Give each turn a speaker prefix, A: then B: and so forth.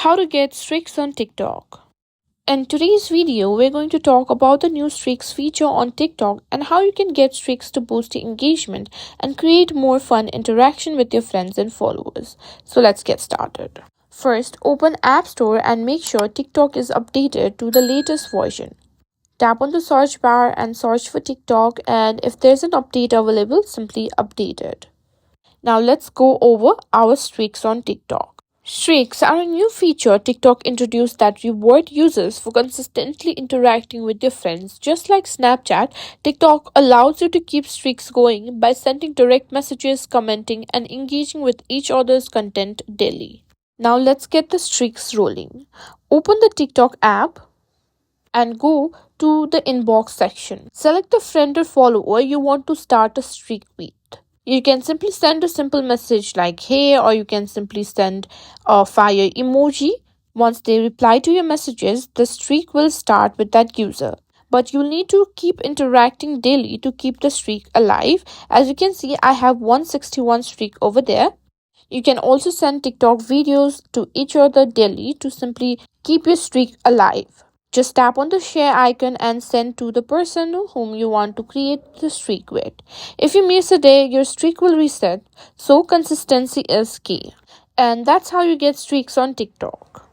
A: How to get streaks on TikTok. In today's video, we're going to talk about the new streaks feature on TikTok and how you can get streaks to boost your engagement and create more fun interaction with your friends and followers. So let's get started. First, open App Store and make sure TikTok is updated to the latest version. Tap on the search bar and search for TikTok, and if there's an update available, simply update it. Now let's go over our streaks on TikTok. Streaks are a new feature TikTok introduced that reward users for consistently interacting with their friends. Just like Snapchat, TikTok allows you to keep streaks going by sending direct messages, commenting, and engaging with each other's content daily. Now let's get the streaks rolling. Open the TikTok app and go to the inbox section. Select the friend or follower you want to start a streak with. You can simply send a simple message like hey, or you can simply send a fire emoji. Once they reply to your messages, the streak will start with that user. But you'll need to keep interacting daily to keep the streak alive. As you can see, I have 161 streak over there. You can also send TikTok videos to each other daily to simply keep your streak alive. Just tap on the share icon and send to the person whom you want to create the streak with. If you miss a day, your streak will reset, so consistency is key. And that's how you get streaks on TikTok.